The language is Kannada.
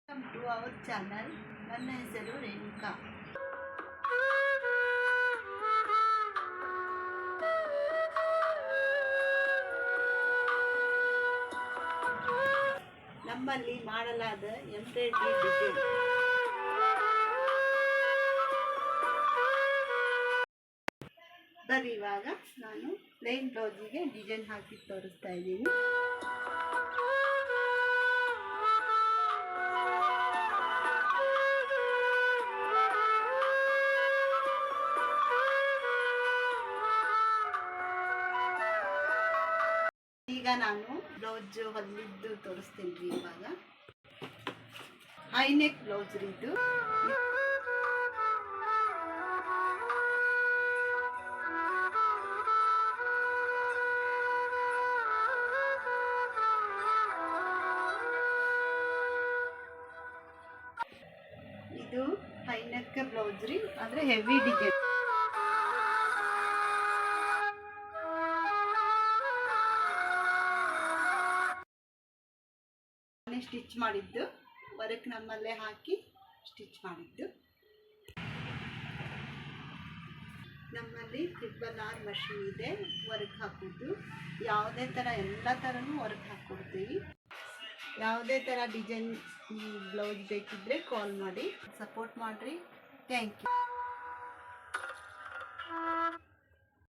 Welcome to our channel. ನನ್ನ ಹೆಸರು ರೇಣುಕಾ. ನಮ್ಮಲ್ಲಿ ಮಾಡಲಾದ ಎಂಬ್ರಾಯ್ಡ್ರಿ ಡಿಸೈನ್. ಬರೀ ಇವಾಗ ನಾನು ಪ್ಲೇನ್ ಬ್ಲೌಸಿಗೆ ಡಿಸೈನ್ ಹಾಕಿ ತೋರಿಸ್ತಾ ಇದ್ದೀನಿ. ಈಗ ನಾನು ಬ್ಲೌಸ್ ಹೊಲಿದ್ದು ತೋರಿಸ್ತೀನಿ ರೀ. ಇವಾಗ ಹೈ ನೆಕ್ ಬ್ಲೌಸ್ ರೀ ಇದು. ಇದು ಹೈ ನೆಕ್ ಬ್ಲೌಸ್ ರೀ, ಆದರೆ ಹೆವಿ ಡಿಸೈನ್. ಸ್ಟಿಚ್ ಮಾಡಿದ್ದು ವರ್ಕ್ ನಮ್ಮಲ್ಲೇ ಹಾಕಿ ಸ್ಟಿಚ್ ಮಾಡಿದ್ದು. ನಮ್ಮಲ್ಲಿ R ಮಷೀನ್ ಇದೆ ವರ್ಕ್ ಹಾಕೋದು. ಯಾವುದೇ ಥರ ಎಲ್ಲ ಥರನೂ ವರ್ಕ್ ಹಾಕ್ಕೊಡ್ತೀವಿ. ಯಾವುದೇ ಥರ ಡಿಸೈನ್ ಬ್ಲೌಸ್ ಬೇಕಿದ್ದರೆ ಕಾಲ್ ಮಾಡಿ, ಸಪೋರ್ಟ್ ಮಾಡಿರಿ. Thank you.